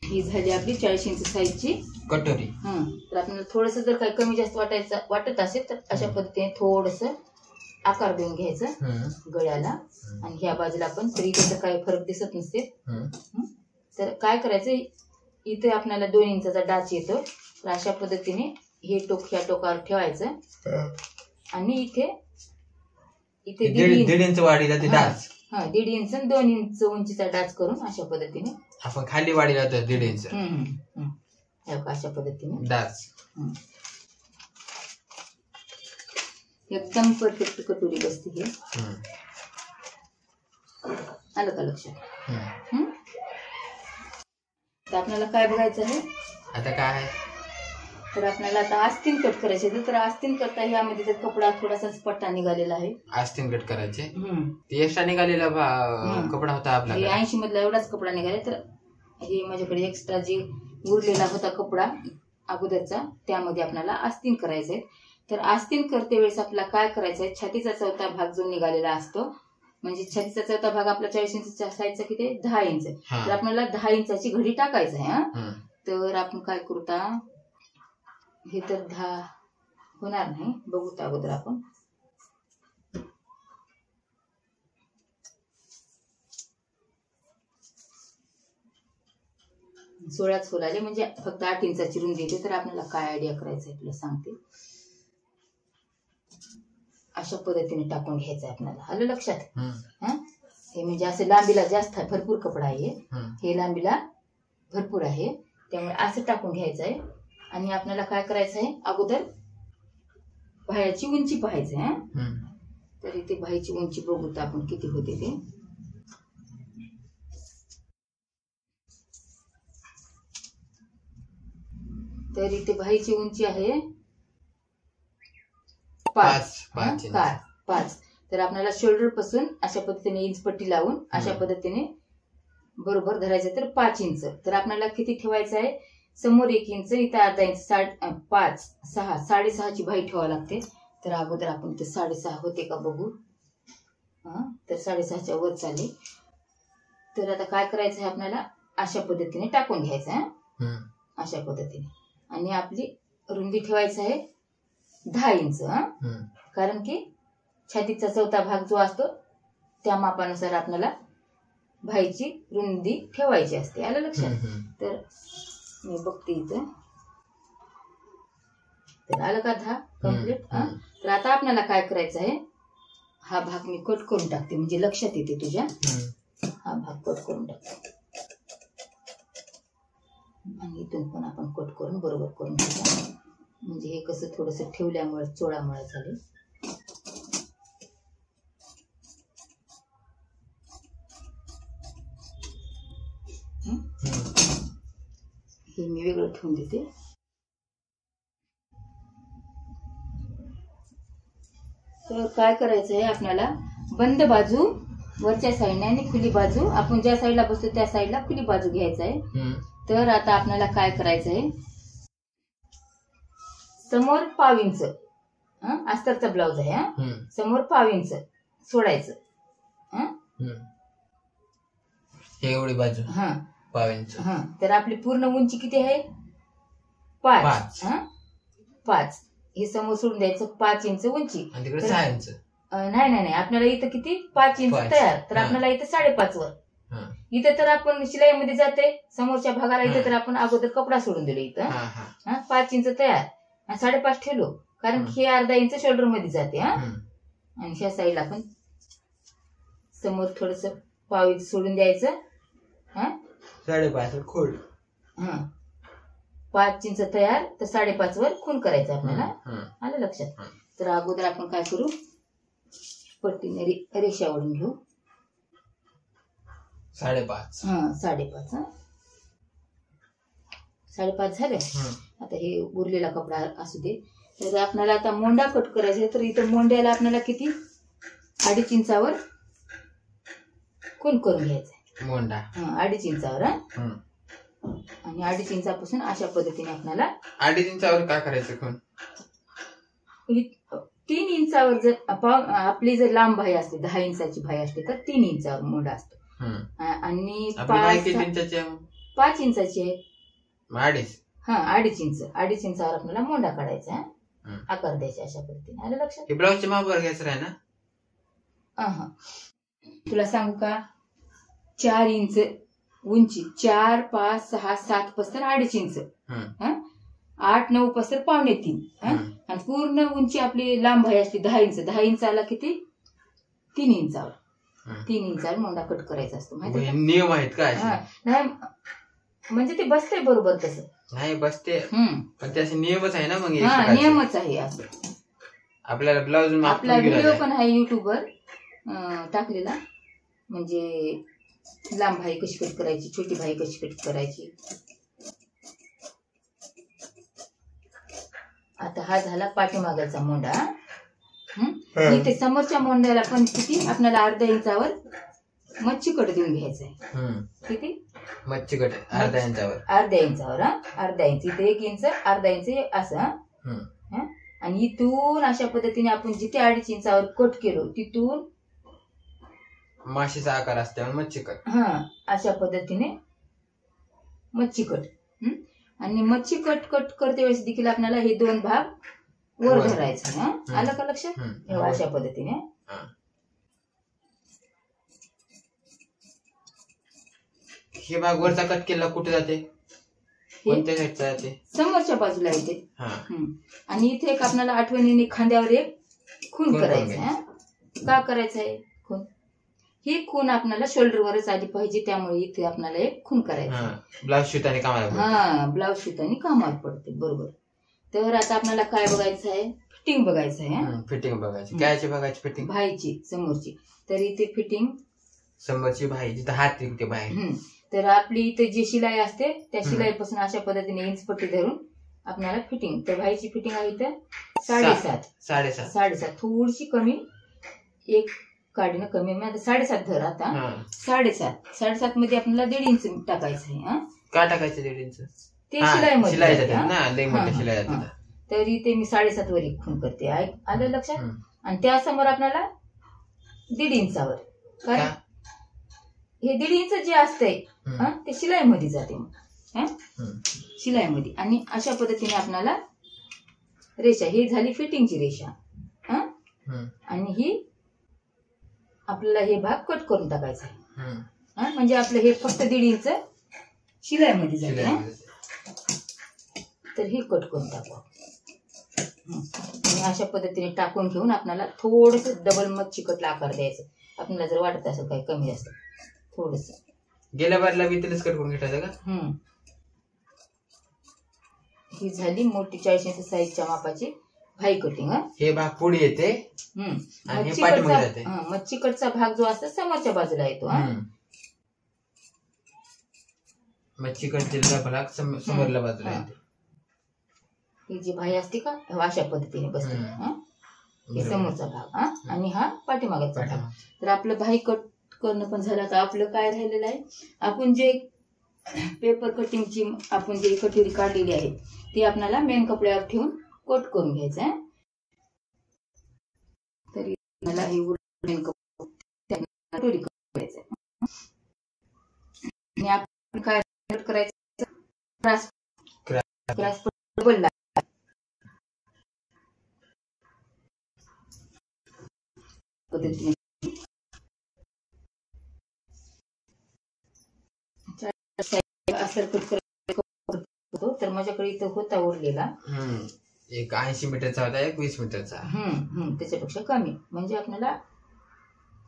ही झाली आपली 40 इंच साईजची कटोरी. तर आपल्याला थोडस जर काही कमी जास्त वाटत असेल तर अशा पद्धतीने थोडस आकार देऊन घ्यायचं गळ्याला. आणि ह्या बाजूला पण तरी इथे काही फरक दिसत नसते. तर काय करायचं, इथे आपल्याला 2 इंचाचा डाच येतो. तर अशा पद्धतीने हे टोक ह्या टोकावर ठेवायचं आणि इथे 1.5 इंच वाढीला ते डाच. 1.5 इंच आणि 2 इंच उंचीचा डाच करून अशा पद्धतीने आपण खाली वाढीला 1.5 इंच अशा पद्धतीने डाच. एकदम परफेक्ट कटोरी बसते हे. आलं का लक्षात? तर आपल्याला काय बघायचं आहे आता, काय तर आपल्याला आता आस्तीन कट करायचे. तर आस्तीन करता ह्यामध्ये जर कपडा थोडासा पट्टा निघालेला आहे, आस्तीन कट करायचे. ते एक्स्ट्रा निघालेला कपडा होता आपला 80 मधला एवढाच कपडा निघाला. तर हे माझ्याकडे एक्स्ट्रा जे उरलेला होता कपडा अगोदरचा, त्यामध्ये आपल्याला आस्तीन करायचंय. तर आस्तीन करते वेळेस आपल्याला काय करायचंय, छातीचा चौथा भाग जो निघालेला असतो, म्हणजे छातीचा चौथा भाग आपला 40 इंचच्या साईजचा किती 10 इंच. तर आपल्याला 10 इंचाची घडी टाकायचं आहे. तर आपण काय करूता, हे तर 10 होणार नाही, बघूत अगोदर आपण. सोळाच होल आले, म्हणजे फक्त 8 इंचाची रुंदी येते. तर आपल्याला काय आयडिया करायचं आहे तुला सांगते. अशा पद्धतीने टाकून घ्यायचं आहे आपल्याला. आलं लक्षात? हे म्हणजे असं लांबीला जास्त आहे, भरपूर कपडा आहे हे, लांबीला भरपूर आहे, त्यामुळे असं टाकून घ्यायचं आहे. आणि आपल्याला काय करायचं आहे, अगोदर बाह्याची उंची पाहायचं आहे. तर इथे बाह्याची उंची बघू तर आपण किती होते ते. तर इथे बाह्याची उंची आहे 5. तर आपल्याला शोल्डर पासून अशा पद्धतीने इंच पट्टी लावून अशा पद्धतीने बरोबर धरायचं. तर 5 इंच. तर आपल्याला किती ठेवायचं आहे, समोर 1 इंच, इथं अर्धा इंच, 5, 6, 6.5ची बाही ठेवावी लागते. तर अगोदर आपण इथे 6.5 होते का बघू. तर 6.5च्या वर चालले. तर आता काय करायचं आहे, आपल्याला अशा पद्धतीने टाकून घ्यायचं आहे, अशा पद्धतीने. आणि आपली रुंदी ठेवायचं आहे 10 इंच. कारण की छातीचा चौथा भाग जो असतो त्या मापानुसार आपल्याला बाहीची रुंदी ठेवायची असते. आलं लक्षात? तर मी बघते इथं. तर आलं का 10 कम्प्लीट. तर आता आपल्याला काय करायचं आहे, हा भाग मी कट करून टाकते, म्हणजे लक्षात येते तुझ्या. हा भाग कट करून टाकते आणि इथून पण आपण कट करून बरोबर करून टाकू. म्हणजे हे कसं थोडस ठेवल्यामुळे चोळामुळे झाले. हे मी वेगळं ठेवून देते. तर काय करायचं आहे, आपल्याला बंद बाजू वरच्या साईडने आणि खुली बाजू, आपण ज्या साईडला बसतो त्या साईडला खुली बाजू घ्यायचा आहे. तर आता आपल्याला काय करायचं आहे, समोर 1/2 इंच अस्तरचा ब्लाउज आहे, समोर 1/2 इंच सोडायचं. एवढी बाजू 1/2 इंच. तर आपली पूर्ण उंची किती आहे 5. 5 हे समोर सोडून द्यायचं, 5 इंच उंची. तिकडे 6 इंच. नाही, आपल्याला इथं किती 5 इंच तयार. तर आपल्याला इथं 5.5 वर. इथं तर आपण शिलाईमध्ये जाते समोरच्या भागाला, इथं तर आपण अगोदर कपडा सोडून दिलो. इथं 5 इंच तयार, 5.5 ठेवलो, कारण हे अर्धा इंच शोल्डर मध्ये जाते. आणि ह्या साईडला आपण समोर थोडस 1/2 इंच सोडून द्यायचं. 5.5 खोड. 5 इंच तयार तर 5.5 वर खून करायचं आपल्याला. आलं लक्षात. तर अगोदर आपण काय करू, पट्टीने रेषा ओढून घेऊ. 5.5. 5.5 झाले. आता हे उरलेला कपडा असू दे. तर आपल्याला आता मोंडा कट करायचा. तर इथं मोंड्याला आपल्याला किती 2.5 इंचावर खून करून घ्यायचा मोंडा. 2.5 इंचावर. आणि 2.5 इंचापासून अशा पद्धतीने आपल्याला 2.5 इंचावर काय करायचं खून. 3 इंचावर जर आपली जर लांब भाई असते 10 इंचाची भाई असते तर 3 इंचावर मोंडा असतो. आणि 5 इंचाची आहे. 2.5 इंच. 2.5 इंचावर आपल्याला मोंडा काढायचा. आकार द्यायचा अशा पद्धतीने. आलं लक्षात. ब्लाऊजच्या मापावर घ्यायचं आहे ना. तुला सांगू का, 4 इंच उंची, 4, 5, 6, 7 पस्तर 2.5 इंच, 8, 9 पस्तर 2.5. आणि पूर्ण उंची आपली लांब भाई असते 10 इंच. 10 इंचाला किती 3 इंचावर. 3 इंचावर मोंडा कट करायचा असतो. माहिती नियम आहेत का. नाही म्हणजे ते बसते बरोबर तसं नाही बसते, पण त्याचे नियमच आहे ना. मग नियमच आहे असं. आपल्याला ब्लाऊज आपला व्हिडिओ पण आहे युट्यूबवर टाकलेला. म्हणजे लांब भाई कशी कट करायची, छोटी भाई कशी कट करायची. आता हा झाला पाठीमागाचा मोंडा. इथे समोरच्या मोंड्याला पण किती आपल्याला 1/2 इंचावर मच्छी कट देऊन घ्यायचंय. किती मच्छी कट 1/2 इंचावर. 1/2 इंचावर. 1/2 इंच इथे 1 इंच, 1/2 इंच असं. आणि इथून अशा पद्धतीने आपण जिथे 2.5 इंचावर कट केलो तिथून माशीचा आकार असते मच्छी कट. अशा पद्धतीने मच्छी कट. आणि मच्छी कट करते वेळेस देखील आपल्याला हे 2 भाग वर धरायचं. आलं का लक्षात. अशा पद्धतीने हे भाग वरचा कट केला कुठे जाते, कोणत्या साईडचा जाते. समोरच्या बाजूला येते. आणि इथे एक आपल्याला आठवणीने खांद्यावर एक खून करायचा. का करायचं आहे खून. ही खून आपल्याला शोल्डरवरच आली पाहिजे. त्यामुळे इथे आपल्याला एक खून करायचा. ब्लाऊज शिवताना कामाला ब्लाऊज शिवताना कामावर पडते. बरोबर. तर आता आपल्याला काय बघायचं आहे, फिटिंग बघायचं आहे. फिटिंग बघायची. कायची बघायची फिटिंग. भाईची समोरची. तर इथे फिटिंग समोरची भाई जिथे हात तिथे बाहेर. तर आपली इथे जी शिलाई असते त्या शिलाईपासून अशा पद्धतीने इंच पट्टी धरून आपल्याला फिटिंग. तर भाईची फिटिंग आहे इथं 7.5. थोडीशी कमी, एक काढणं कमी. 7.5 धर. आता 7.5 मध्ये आपल्याला 1.5 इंच टाकायचं आहे. का टाकायचं 1.5 इंच. ते शिलाई शिलाई. तर इथे मी 7.5 वर एक खून करते. आलं लक्षात. आणि त्यासमोर आपल्याला 1.5 इंचावर. कारण हे 1.5 इंच जे असतंय ते शिलाईमध्ये जाते. शिलाईमध्ये. आणि अशा पद्धतीने आपल्याला रेषा. ही झाली फिटिंगची रेषा. आणि ही आपल्याला हे भाग कट करून टाकायचा आहे. म्हणजे आपलं हे फक्त 1.5 इंच शिलाईमध्ये जाते. तर हे कट करून टाकू. आणि अशा पद्धतीने टाकून घेऊन आपल्याला थोडस डबल मच्छी कटला आकार द्यायचं. आपल्याला जर वाटत असेल काही कमी जास्त थोडस. गेल्या बाजूला वितलीच कट करून घेटायचं का. ही झाली मोठी 40 इंच साईजच्या मापाची भाई कटिंग. हे भाग पुढे येते. मच्छी कटचा भाग जो असतो समोरच्या बाजूला येतो. मच्छी कटचा भाग समोरल्या बाजूला येते. ही जी भाई असते का अशा पद्धतीने बसते. हे समोरचा भाग आणि हा पाठीमागचा भाग. तर आपलं भाई कट करणं पण झालं. तर आपलं काय राहिलेलं आहे, आपण जे पेपर कटिंगची आपण जे कटोरी काढलेली आहे ती आपल्याला मेन कपड्यावर ठेवून कट करून घ्यायचं आहे. तरी मला हे मेन कटोरी करायचं आहे. आणि आपण काय कट करायचं, क्रॉस डबल पद्धतीने असं कट करतो. तर माझ्याकडे इथं होता उरलेला एक 80 मीटरचा होता, एक 20 मीटरचा. त्याच्यापेक्षा कमी. म्हणजे आपल्याला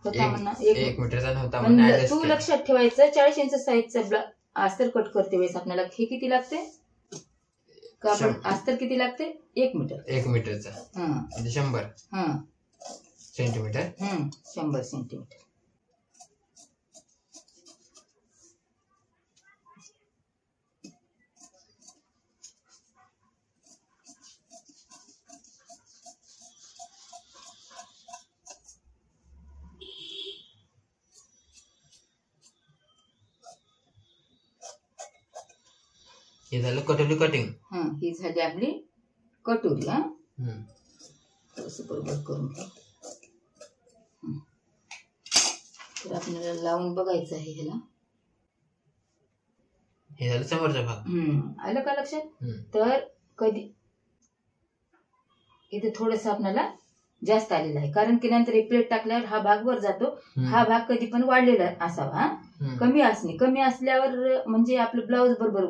होता म्हणा 1 मीटरचा नव्हता. तू लक्षात ठेवायचं 40 इंच साईजचा अस्तर कट करते वेळेस आपल्याला हे किती लागते, कापड अस्तर किती लागते, 1 मीटर. 1 मीटरचा म्हणजे 100 सेंटीमीटर. 100 सेंटीमीटर. हे झालं कटोरी कटिंग. ही झाली आपली कटोरी. बरोबर करून घ्या. तर आपल्याला लावून बघायचं आहे ह्याला. हे झालं समोरचा भाग. आलं का लक्षात. तर कधी इथे थोडस आपल्याला जास्त आलेलं आहे, कारण की नंतर एक प्लेट टाकल्यावर हा भाग वर जातो. हा भाग कधी पण वाढलेला असावा. कमी असल्यावर म्हणजे आपलं ब्लाऊज बरोबर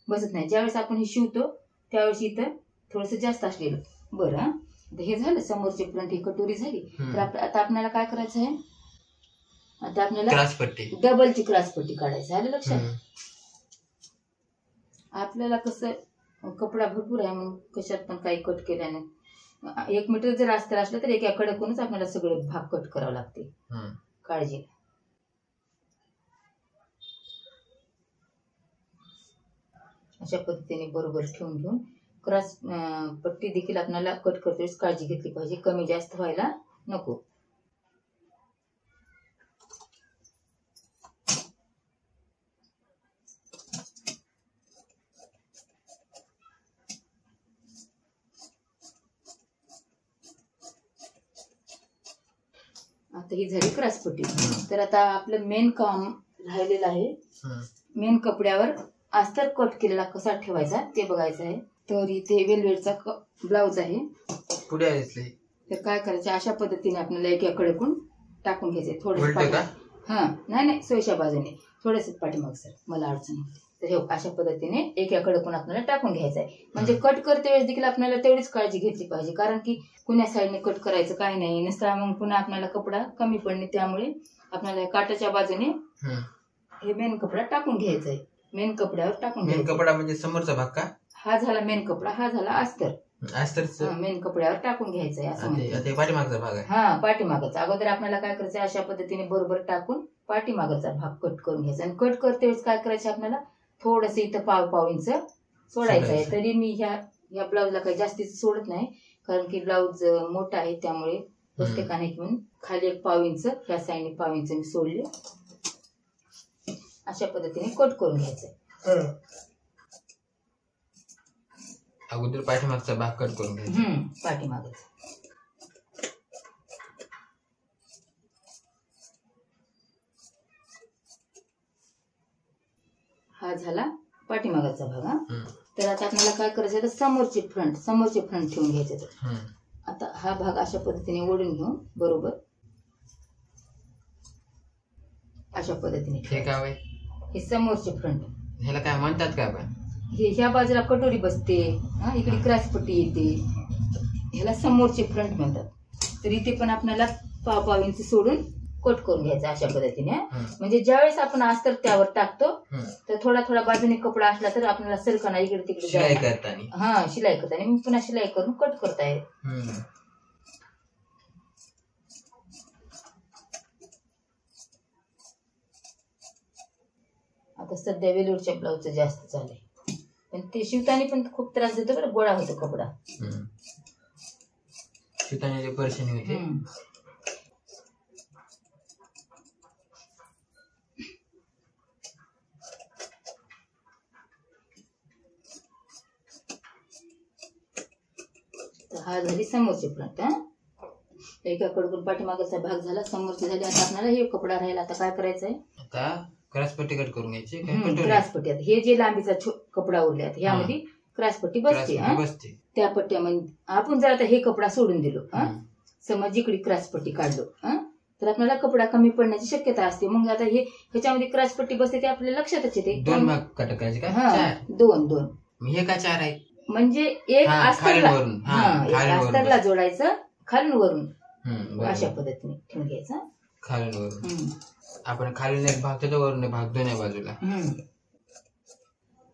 बसत नाही. ज्यावेळेस आपण हे शिवतो त्यावेळेस इथं थोडस जास्त असलेलं बरं. हे झालं समोरची फ्रंट, ही कटोरी झाली. तर आता आपल्याला काय करायचं आहे, आता आपल्याला डबलची क्रॉसपट्टी काढायची. आलं लक्षात. आपल्याला कसं कपडा भरपूर आहे म्हणून कशात पण काही कट केल्याने 1 मीटर जर अस्तर असलं तर एकाकडे कोणच आपल्याला सगळे भाग कट करावं लागते. काळजी. अशा पद्धतीने बरोबर ठेवून घेऊन क्रॉस पट्टी देखील आपल्याला कट करते काळजी घेतली पाहिजे, कमी जास्त व्हायला नको. आता ही झाली क्रॉसपट्टी. तर आता आपलं मेन काम राहिलेलं आहे. मेन कपड्यावर अस्तर कट केलेला कसा ठेवायचा ते बघायचं आहे. तर इथे वेलवेटचा ब्लाउज आहे. पुढे दिसले. तर काय करायचं, अशा पद्धतीने आपल्याला एकाकडेकडून टाकून घ्यायचंय. थोडं नाही सोयीच्या बाजूने थोडस पाठीमाग सर, मला अडचण होते. तर हे अशा पद्धतीने एकाकडेकडून आपल्याला टाकून घ्यायचंय. म्हणजे कट करते वेळेस देखील आपल्याला तेवढीच काळजी घेतली पाहिजे, कारण की कुण्या साईडने कट करायचं काही नाही नसता मग पुन्हा आपल्याला कपडा कमी पडणे. त्यामुळे आपल्याला काटाच्या बाजूने हे मेन कपडा टाकून घ्यायचंय. मेन कपड्यावर टाकून मेन कपडा म्हणजे समोरचा भाग का. हा झाला मेन कपडा, हा झाला अस्तर. मेन कपड्यावर टाकून घ्यायचंय असं. पाठीमागचा भाग आहे. पाठीमागचा. अगोदर आपल्याला काय करायचं, अशा पद्धतीने बरोबर टाकून पाठीमागचा भाग कट करून घ्यायचा. आणि कट करते वेळेस काय करायचं, आपल्याला थोडस इथं पाव इंच सोडायचं आहे. तरी मी ह्या ब्लाऊजला काही जास्तीच सोडत नाही, कारण की ब्लाऊज मोठा आहे त्यामुळे प्रत्येकाने घेऊन खाली एक पाव इंच, ह्या साईडने पाव इंच मी सोडले. अशा पद्धतीने कट करून घ्यायचंय. अगोदर पाठीमागचा भाग कट करून घ्यायचा. पाठीमागचा. हा झाला पाठीमागाचा भाग. तर आता आपल्याला काय करायचं, समोरचे फ्रंट ठेवून घ्यायचे. आता हा भाग अशा पद्धतीने ओढून घेऊन बरोबर अशा पद्धतीने. हे समोरचे फ्रंट. ह्याला काय म्हणतात का आपण. ह्या बाजूला कटोरी बसते, इकडे क्रॉसपट्टी येते, ह्याला समोरचे फ्रंट म्हणतात. तर इथे पण आपल्याला पाव इंच सोडून कट करून घ्यायचा अशा पद्धतीने. म्हणजे ज्यावेळेस आपण अस्तर त्यावर टाकतो तर थोडा बाजूने कपडा असला तर आपल्याला सरकना इकडे तिकडे शिलाई करताना मी पुन्हा शिलाई करून कट करताय. आता सध्या वेलवेटच्या ब्लाऊजचं जास्त चाललंय, पण ते शिवताना पण खूप त्रास देतो बरं, गोळा होतो कपडा. शिवताना परेशानी होते. हा झाली समोरची फ्रंट. एकाकडून पाठीमागाचा भाग झाला, समोरची झाली. आता आपल्याला हे कपडा राहिला. आता काय करायचंय, आता क्रॉसपट्टी कट करून घ्यायची. क्रॉसपट्टी. आता हे जे लांबीचा कपडा उरले ह्यामध्ये क्रॉसपट्टी बसते. त्या पट्ट्यामध्ये आपण जर आता हे कपडा सोडून दिलो, समज इकडे क्रॉसपट्टी काढलो तर आपल्याला कपडा कमी पडण्याची शक्यता असते. मग आता हे ह्याच्यामध्ये क्रॉसपट्टी बसते ते आपल्या लक्षातच येते. 2 भाग कट करायचे का. 2 हे का 4 आहेत. म्हणजे एक अस्तरला जोडायचं खालून वरून अशा पद्धतीने ठेवून घ्यायचं. खालून वरून आपण खालून एक भाग देतो, वरून एक भाग दोन्ही बाजूला.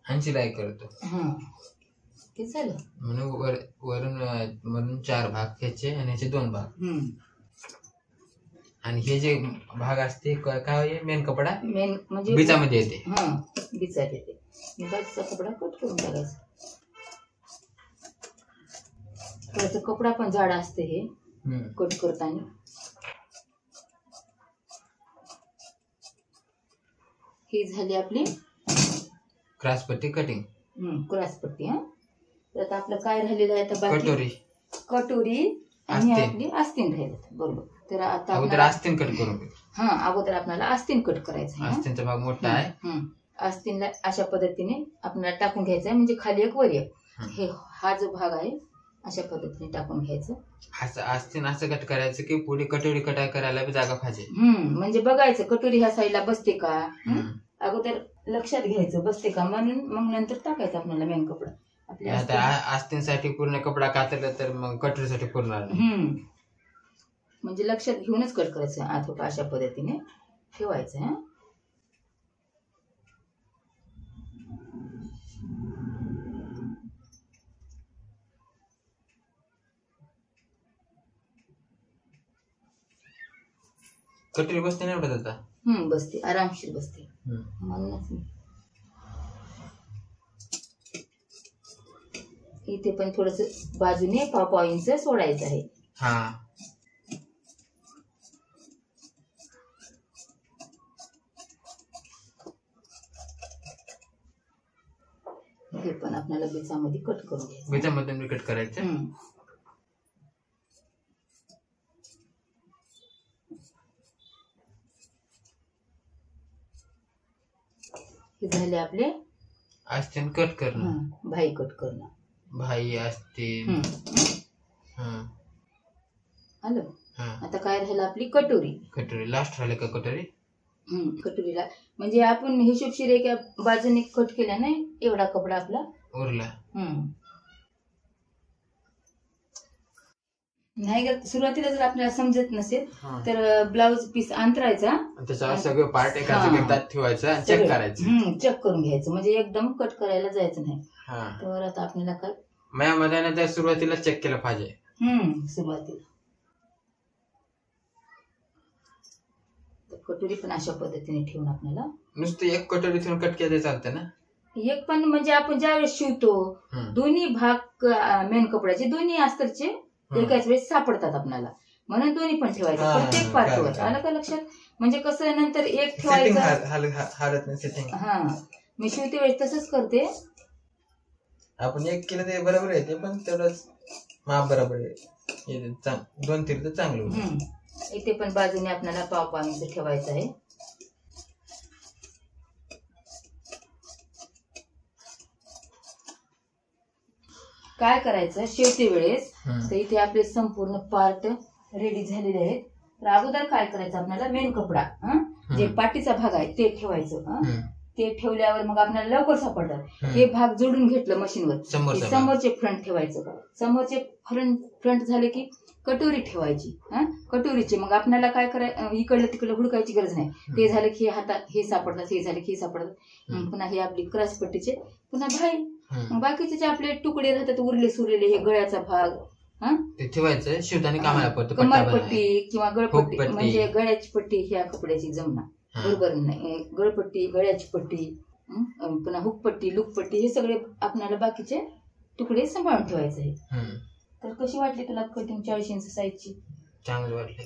आणि शिलाई करतो. ते झालं. म्हणून वरून 4 भाग ह्याचे आणि ह्याचे 2 भाग. आणि हे जे भाग असते काय मेन कपडा मेन म्हणजे बिचामध्ये येते. बिचात येते. बाजूचा कपडा कट करून टाकायचा. त्याचा कपडा पण जाड असते हे कट करताना. ही झाली आपली क्रॉसपट्टी कटिंग. क्रॉसपट्टी. तर आता आपलं काय राहिलेलं आहे आता बाकी कटोरी आणि आपली आस्तीन राहिलं. बरोबर. तर आता अगोदर आस्तीन कट करून अगोदर आपल्याला आस्तीन कट करायचं आहे. आस्तीनचा भाग मोठा आहे. आस्तीनला अशा पद्धतीने आपल्याला टाकून घ्यायचं आहे. म्हणजे खाली एक वर एक. हा जो भाग आहे अशा पद्धतीने टाकून घ्यायचं. आस्तीन असं कट करायचं की पुढे कटोरी कटाय करायला जागा पाहिजे. म्हणजे बघायचं कटोरी ह्या साईडला बसते का. अगोदर लक्षात घ्यायचं बसते का, म्हणून मग नंतर टाकायचं आपल्याला मेन कपडा. आपल्या आस्तीनसाठी पूर्ण कपडा कातरला तर मग कटोरीसाठी पूर्ण. म्हणजे लक्षात घेऊनच कट करायचं. आथोपा अशा पद्धतीने ठेवायचं. कटोरी बसते नाही एवढं आता. बसते, आरामशीर बसते. म्हणूनच इथे पण थोडस बाजूने 5 इंच सोडायचं आहे. हे पण आपल्याला बिचामध्ये कट करून घ्यायचं. बिचामध्ये कट करायचं. हे झाले आपले आस्तीन कट करणं. भाई कट करणं. भाई आस्तीन आलं. आता काय राहिलं आपली कटोरी. कटोरी लास्ट राहिले का कटोरी. कटोरीला म्हणजे आपण हिशोबशीर एका बाजूने कट केला नाही एवढा कपडा आपला उरला. नाही का सुरुवातीला जर आपल्याला समजत नसेल तर ब्लाउज पीस अंतरायचा. त्याच्यावर सगळे पार्ट एकाच ठेवायचं आणि चेक करायचं. चेक करून घ्यायचं म्हणजे एकदम कट करायला जायचं नाही. तर आता आपल्याला काय माझ्या तर सुरुवातीला चेक केलं पाहिजे. सुरुवातीला कटोरी पण अशा पद्धतीने ठेवून आपल्याला नुसतं एक कटोरी ठेवून कट केलं चालतं ना. एक पण म्हणजे आपण ज्यावेळेस शिवतो दोन्ही भाग मेन कपड्याचे दोन्ही अस्तरचे एकाच वेळेस सापडतात आपल्याला, म्हणून दोन्ही पण ठेवायचं प्रत्येक पार्टवर. आलं का लक्षात. म्हणजे कसं नंतर एक ठेवायचं. मी शिवते वेळेस तसंच करते. आपण एक केलं ते बरोबर आहे, ते पण तेवढंच माप बरोबर आहे. 2-3 तर चांगलं. इथे पण बाजूने आपल्याला 5 इंच ठेवायचं आहे. काय करायचं शिवते वेळेस तर इथे आपले संपूर्ण पार्ट रेडी झालेले आहेत. तर अगोदर काय करायचं आपल्याला मेन कपडा जे पाठीचा भाग आहे ते ठेवायचं. ते ठेवल्यावर मग आपल्याला लवकर सापडतात. हे भाग जोडून घेतलं मशीनवर समोरचे फ्रंट ठेवायचं. समोरचे फ्रंट झाले की कटोरी ठेवायची. कटोरीचे मग आपल्याला काय करायचं इकडलं तिकडलं हुडकायची गरज नाही. ते झालं की हातात हे सापडतात, हे झाले की हे सापडतात. पुन्हा हे आपली क्रॉसपट्टीचे पुन्हा भाई. बाकीचे जे आपले तुकडे राहतात उरले सुरलेले हे गळ्याचा भाग ते ठेवायचं शिवताना कामाला पडतो. कमरपट्टी किंवा गळपट्टी म्हणजे गळ्याची पट्टी ह्या कपड्याची जमणार बरोबर नाही. गळपट्टी, गळ्याची पट्टी, पुन्हा हुकपट्टी, लुकपट्टी हे सगळे आपल्याला बाकीचे तुकडे सांभाळून ठेवायचे आहे. तर कशी वाटली तुला कटिंग 40 इंच साईजची. चांगली वाटली.